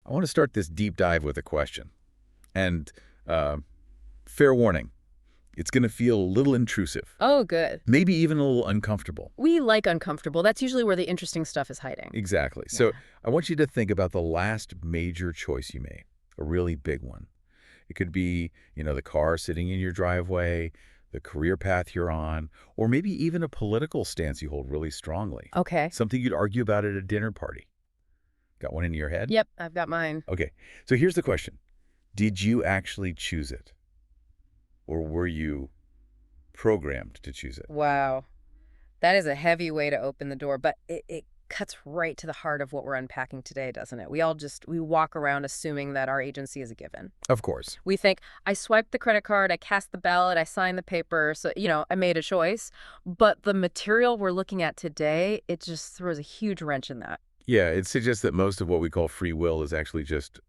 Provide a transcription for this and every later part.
I want to start this deep dive with a question. And fair warning, it's going to feel a little intrusive, Oh, good. maybe even a little uncomfortable. We like uncomfortable. That's usually where the interesting stuff is hiding. Exactly. Yeah. So I want you to think about the last major choice you made, a really big one. It could be, the car sitting in your driveway, the career path you're on, or maybe even a political stance you hold really strongly. Okay. Something you'd argue about at a dinner party. Got one in your head? Yep, I've got mine. Okay. So here's the question. Did you actually choose it? Or were you programmed to choose it? Wow. That is a heavy way to open the door, but it cuts right to the heart of what we're unpacking today, doesn't it? We walk around assuming that our agency is a given. Of course. We think, I swiped the credit card, I cast the ballot, I signed the paper, so, I made a choice. But the material we're looking at today, it just throws a huge wrench in that. Yeah, it suggests that most of what we call free will is actually just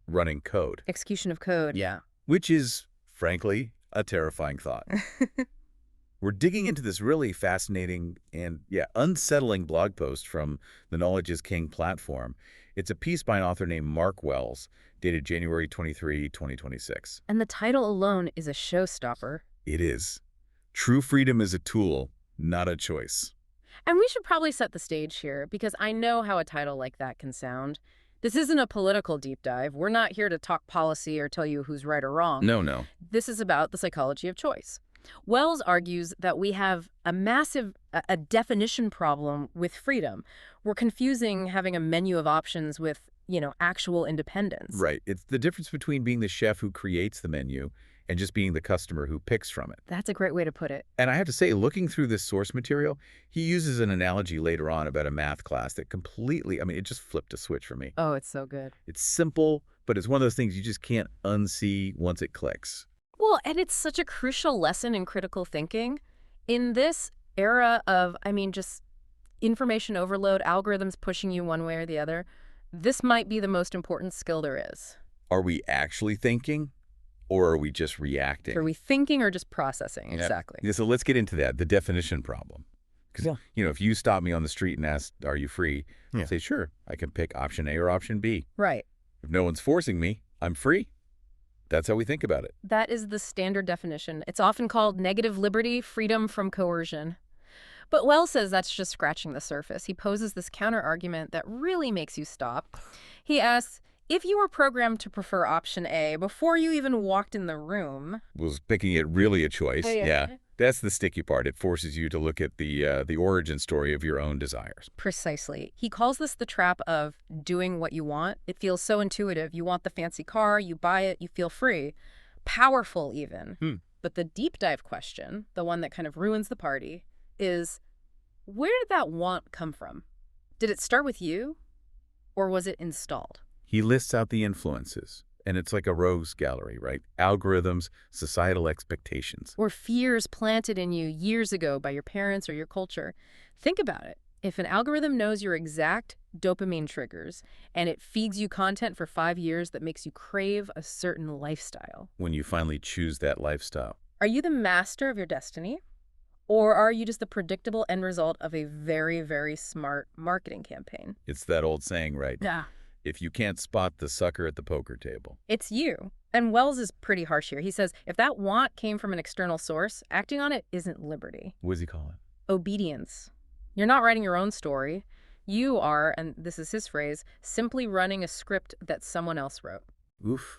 running code. Execution of code. Yeah. Which is, frankly, a terrifying thought. We're digging into this really fascinating and, unsettling blog post from the Knowledge is King platform. It's a piece by an author named Mark Wells, dated January 23, 2026. And the title alone is a showstopper. It is. True freedom is a tool, not a choice. And we should probably set the stage here, because I know how a title like that can sound. This isn't a political deep dive. We're not here to talk policy or tell you who's right or wrong. No. This is about the psychology of choice. Wells argues that we have a massive definition problem with freedom. We're confusing having a menu of options with, actual independence. Right. It's the difference between being the chef who creates the menu and just being the customer who picks from it. That's a great way to put it. And I have to say, looking through this source material, he uses an analogy later on about a math class that completely, it just flipped a switch for me. Oh, it's so good. It's simple, but it's one of those things you just can't unsee once it clicks. Well, and it's such a crucial lesson in critical thinking. In this era of, just information overload, algorithms pushing you one way or the other, this might be the most important skill there is. Are we actually thinking, or are we just reacting? Are we thinking or just processing? Yeah. Exactly. Yeah, so let's get into that, the definition problem. Because, if you stop me on the street and ask, are you free? I'll say, sure, I can pick option A or option B. Right. If no one's forcing me, I'm free. That's how we think about it. That is the standard definition. It's often called negative liberty, freedom from coercion. But Wells says that's just scratching the surface. He poses this counter-argument that really makes you stop. He asks, if you were programmed to prefer option A before you even walked in the room... Was picking it really a choice? Yeah. That's the sticky part. It forces you to look at the origin story of your own desires. Precisely. He calls this the trap of doing what you want. It feels so intuitive. You want the fancy car, you buy it, you feel free. Powerful, even. But the deep dive question, the one that kind of ruins the party, is where did that want come from? Did it start with you, or was it installed? He lists out the influences, and it's like a rogues gallery, right? Algorithms, societal expectations. Or fears planted in you years ago by your parents or your culture. Think about it. If an algorithm knows your exact dopamine triggers, and it feeds you content for 5 years that makes you crave a certain lifestyle. When you finally choose that lifestyle. Are you the master of your destiny? Or are you just the predictable end result of a very, very smart marketing campaign? It's that old saying, right? Yeah. If you can't spot the sucker at the poker table. It's you. And Wells is pretty harsh here. He says, if that want came from an external source, acting on it isn't liberty. What does he call it? Obedience. You're not writing your own story. You are, and this is his phrase, simply running a script that someone else wrote. Oof.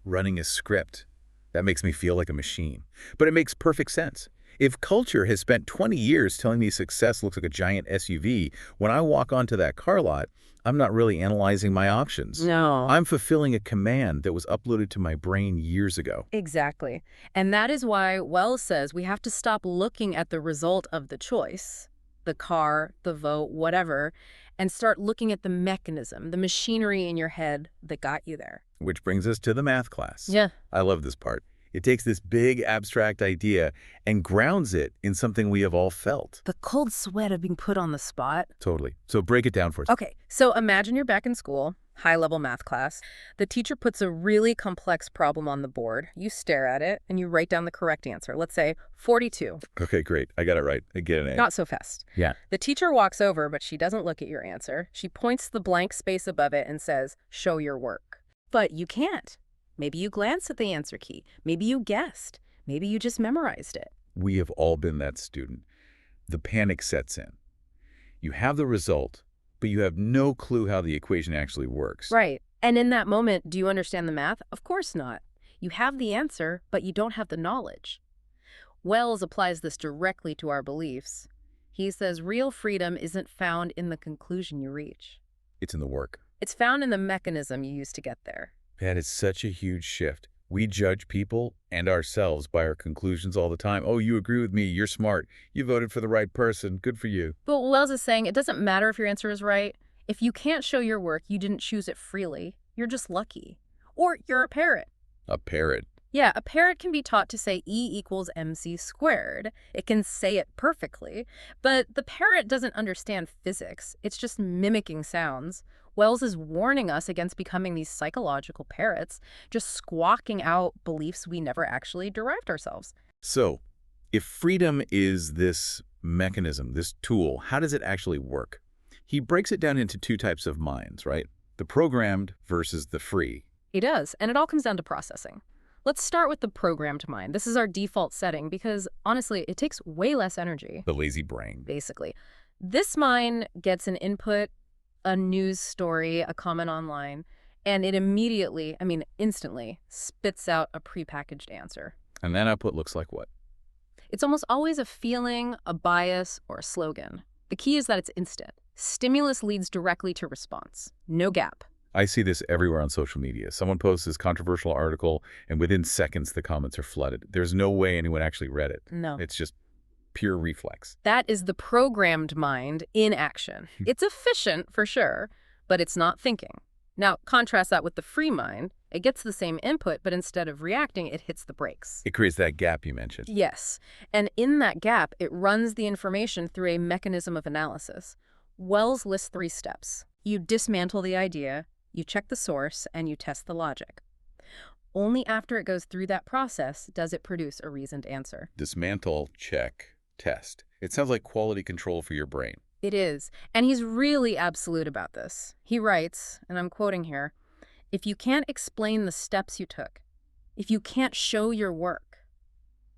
Running a script. That makes me feel like a machine. But it makes perfect sense. If culture has spent 20 years telling me success looks like a giant SUV, when I walk onto that car lot, I'm not really analyzing my options. No. I'm fulfilling a command that was uploaded to my brain years ago. Exactly. And that is why Wells says we have to stop looking at the result of the choice, the car, the vote, whatever, and start looking at the mechanism, the machinery in your head that got you there. Which brings us to the math class. Yeah. I love this part. It takes this big abstract idea and grounds it in something we have all felt. The cold sweat of being put on the spot. Totally. So break it down for us. Okay, so imagine you're back in school, high-level math class. The teacher puts a really complex problem on the board. You stare at it, and you write down the correct answer. Let's say 42. Okay, great. I got it right. I get an A. Not so fast. Yeah. The teacher walks over, but she doesn't look at your answer. She points to the blank space above it and says, "Show your work." But you can't. Maybe you glanced at the answer key. Maybe you guessed. Maybe you just memorized it. We have all been that student. The panic sets in. You have the result, but you have no clue how the equation actually works. Right. And in that moment, do you understand the math? Of course not. You have the answer, but you don't have the knowledge. Wells applies this directly to our beliefs. He says real freedom isn't found in the conclusion you reach. It's in the work. It's found in the mechanism you use to get there. That is such a huge shift. We judge people and ourselves by our conclusions all the time. Oh, you agree with me. You're smart. You voted for the right person. Good for you. But Wells is saying it doesn't matter if your answer is right. If you can't show your work, you didn't choose it freely. You're just lucky. Or you're a parrot. A parrot. Yeah, a parrot can be taught to say E equals mc squared. It can say it perfectly, but the parrot doesn't understand physics. It's just mimicking sounds. Wells is warning us against becoming these psychological parrots, just squawking out beliefs we never actually derived ourselves. So, if freedom is this mechanism, this tool, how does it actually work? He breaks it down into two types of minds, right? The programmed versus the free. He does, and it all comes down to processing. Let's start with the programmed mind. This is our default setting because, honestly, it takes way less energy. The lazy brain. Basically. This mind gets an input, a news story, a comment online, and it immediately, instantly, spits out a prepackaged answer. And that output looks like what? It's almost always a feeling, a bias, or a slogan. The key is that it's instant. Stimulus leads directly to response. No gap. I see this everywhere on social media. Someone posts this controversial article, and within seconds, the comments are flooded. There's no way anyone actually read it. No. It's just pure reflex. That is the programmed mind in action. It's efficient, for sure, but it's not thinking. Now, contrast that with the free mind. It gets the same input, but instead of reacting, it hits the brakes. It creates that gap you mentioned. Yes, and in that gap, it runs the information through a mechanism of analysis. Wells lists 3 steps. You dismantle the idea, you check the source, and you test the logic. Only after it goes through that process does it produce a reasoned answer. Dismantle, check, test. It sounds like quality control for your brain. It is, and he's really absolute about this. He writes, and I'm quoting here, "If you can't explain the steps you took, if you can't show your work,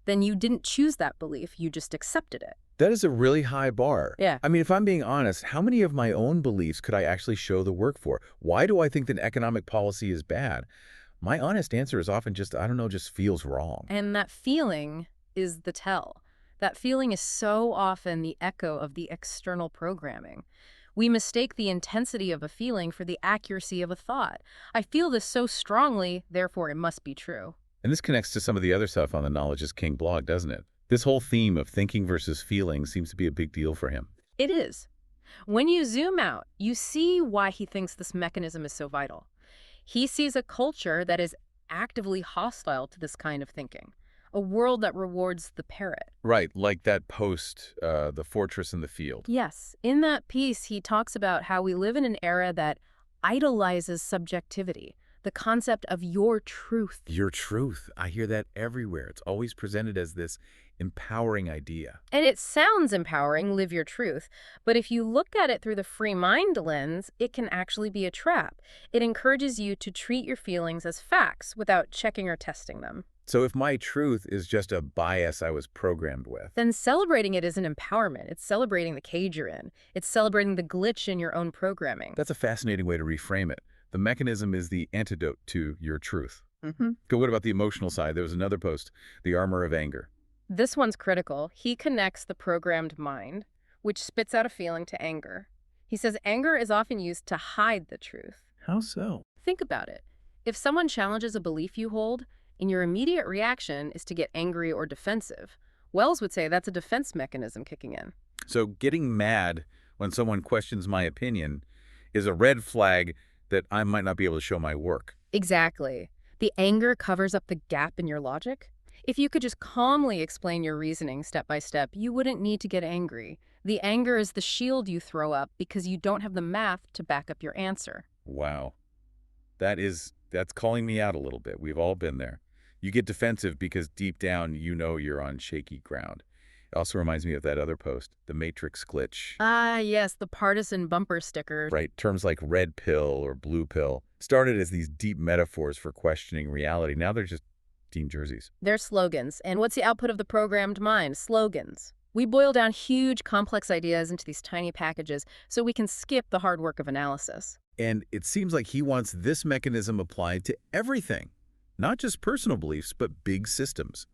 then you didn't choose that belief, you just accepted it." That is a really high bar. Yeah. I mean, if I'm being honest, how many of my own beliefs could I actually show the work for? Why do I think that economic policy is bad? My honest answer is often just, I don't know, just feels wrong. And that feeling is the tell. That feeling is so often the echo of the external programming. We mistake the intensity of a feeling for the accuracy of a thought. I feel this so strongly, therefore it must be true. And this connects to some of the other stuff on the Knowledge is King blog, doesn't it? This whole theme of thinking versus feeling seems to be a big deal for him. It is. When you zoom out, you see why he thinks this mechanism is so vital. He sees a culture that is actively hostile to this kind of thinking, a world that rewards the parrot. Right, like that post, The Fortress in the Field. Yes. In that piece, he talks about how we live in an era that idolizes subjectivity, the concept of your truth. Your truth. I hear that everywhere. It's always presented as this empowering idea. And it sounds empowering, live your truth, but if you look at it through the free mind lens, it can actually be a trap. It encourages you to treat your feelings as facts without checking or testing them. So if my truth is just a bias I was programmed with, Then celebrating it isn't empowerment. It's celebrating the cage you're in. It's celebrating the glitch in your own programming. that's a fascinating way to reframe it. The mechanism is the antidote to your truth. Mm-hmm. Okay, what about the emotional side? There was another post, The Armor of Anger. This one's critical. He connects the programmed mind, which spits out a feeling, to anger. He says anger is often used to hide the truth. How so? Think about it. If someone challenges a belief you hold, and your immediate reaction is to get angry or defensive, Wells would say that's a defense mechanism kicking in. So getting mad when someone questions my opinion is a red flag that I might not be able to show my work. Exactly. The anger covers up the gap in your logic. If you could just calmly explain your reasoning step by step, you wouldn't need to get angry. The anger is the shield you throw up because you don't have the math to back up your answer. Wow. That's calling me out a little bit. We've all been there. You get defensive because deep down you know you're on shaky ground. It also reminds me of that other post, the Matrix glitch. Ah, yes, the partisan bumper sticker. Right, terms like red pill or blue pill started as these deep metaphors for questioning reality. Now they're just team jerseys. They're slogans. And what's the output of the programmed mind? Slogans. We boil down huge, complex ideas into these tiny packages so we can skip the hard work of analysis. And it seems like he wants this mechanism applied to everything, not just personal beliefs, but big systems.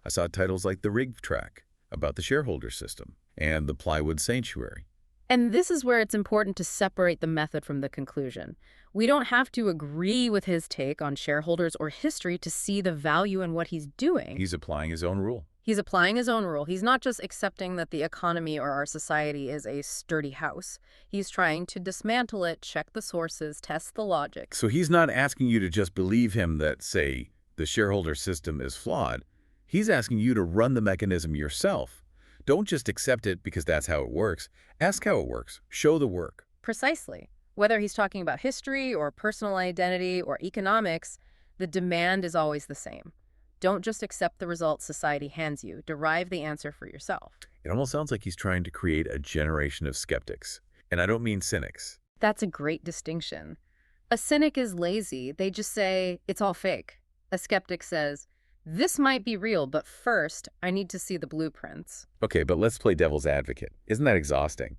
I saw titles like The Rig Track about the shareholder system and the plywood sanctuary. And this is where it's important to separate the method from the conclusion. We don't have to agree with his take on shareholders or history to see the value in what he's doing. He's applying his own rule. He's applying his own rule. He's not just accepting that the economy or our society is a sturdy house. He's trying to dismantle it, check the sources, test the logic. So he's not asking you to just believe him that, say, the shareholder system is flawed. He's asking you to run the mechanism yourself. Don't just accept it because that's how it works. Ask how it works. Show the work. Precisely. Whether he's talking about history or personal identity or economics, the demand is always the same. Don't just accept the results society hands you. Derive the answer for yourself. It almost sounds like he's trying to create a generation of skeptics. And I don't mean cynics. That's a great distinction. A cynic is lazy. They just say, it's all fake. A skeptic says, this might be real, but first, I need to see the blueprints. Okay, but let's play devil's advocate. Isn't that exhausting?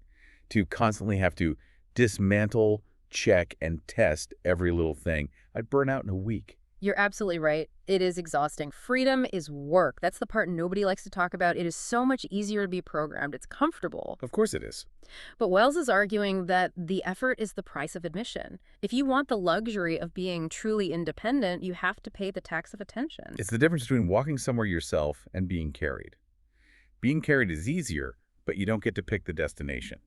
To constantly have to dismantle, check, and test every little thing. I'd burn out in a week. You're absolutely right. It is exhausting. Freedom is work. That's the part nobody likes to talk about. It is so much easier to be programmed. It's comfortable. Of course it is. But Wells is arguing that the effort is the price of admission. If you want the luxury of being truly independent, you have to pay the tax of attention. It's the difference between walking somewhere yourself and being carried. Being carried is easier, but you don't get to pick the destination.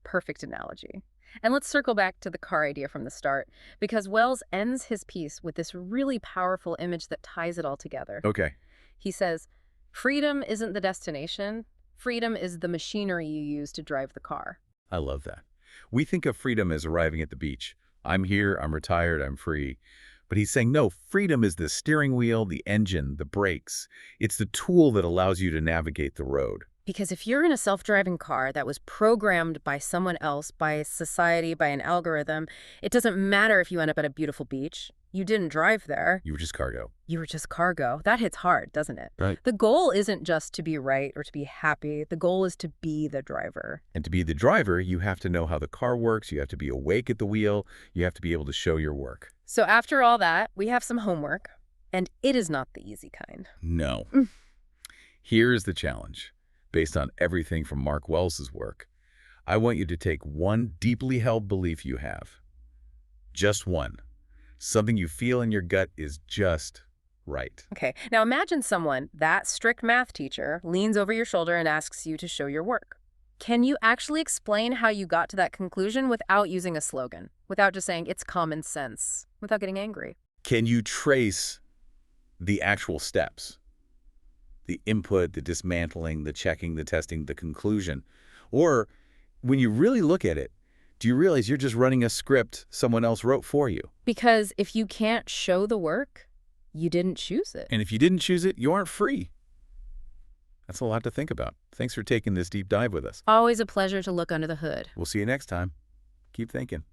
Perfect analogy. And let's circle back to the car idea from the start, because Wells ends his piece with this really powerful image that ties it all together. Okay. He says, freedom isn't the destination. Freedom is the machinery you use to drive the car. I love that. We think of freedom as arriving at the beach. I'm here, I'm retired, I'm free. But he's saying, no, freedom is the steering wheel, the engine, the brakes. It's the tool that allows you to navigate the road. Because if you're in a self-driving car that was programmed by someone else, by society, by an algorithm, it doesn't matter if you end up at a beautiful beach. You didn't drive there. You were just cargo. You were just cargo. That hits hard, doesn't it? Right. The goal isn't just to be right or to be happy. The goal is to be the driver. And to be the driver, you have to know how the car works. You have to be awake at the wheel. You have to be able to show your work. So after all that, we have some homework. And it is not the easy kind. No. Here's the challenge. Based on everything from Mark Wells's work, I want you to take one deeply held belief you have. Just one. Something you feel in your gut is just right. Okay, now imagine someone, that strict math teacher, leans over your shoulder and asks you to show your work. Can you actually explain how you got to that conclusion without using a slogan, without just saying it's common sense, without getting angry? Can you trace the actual steps? The input, the dismantling, the checking, the testing, the conclusion. Or when you really look at it, do you realize you're just running a script someone else wrote for you? Because if you can't show the work, you didn't choose it. And if you didn't choose it, you aren't free. That's a lot to think about. Thanks for taking this deep dive with us. Always a pleasure to look under the hood. We'll see you next time. Keep thinking.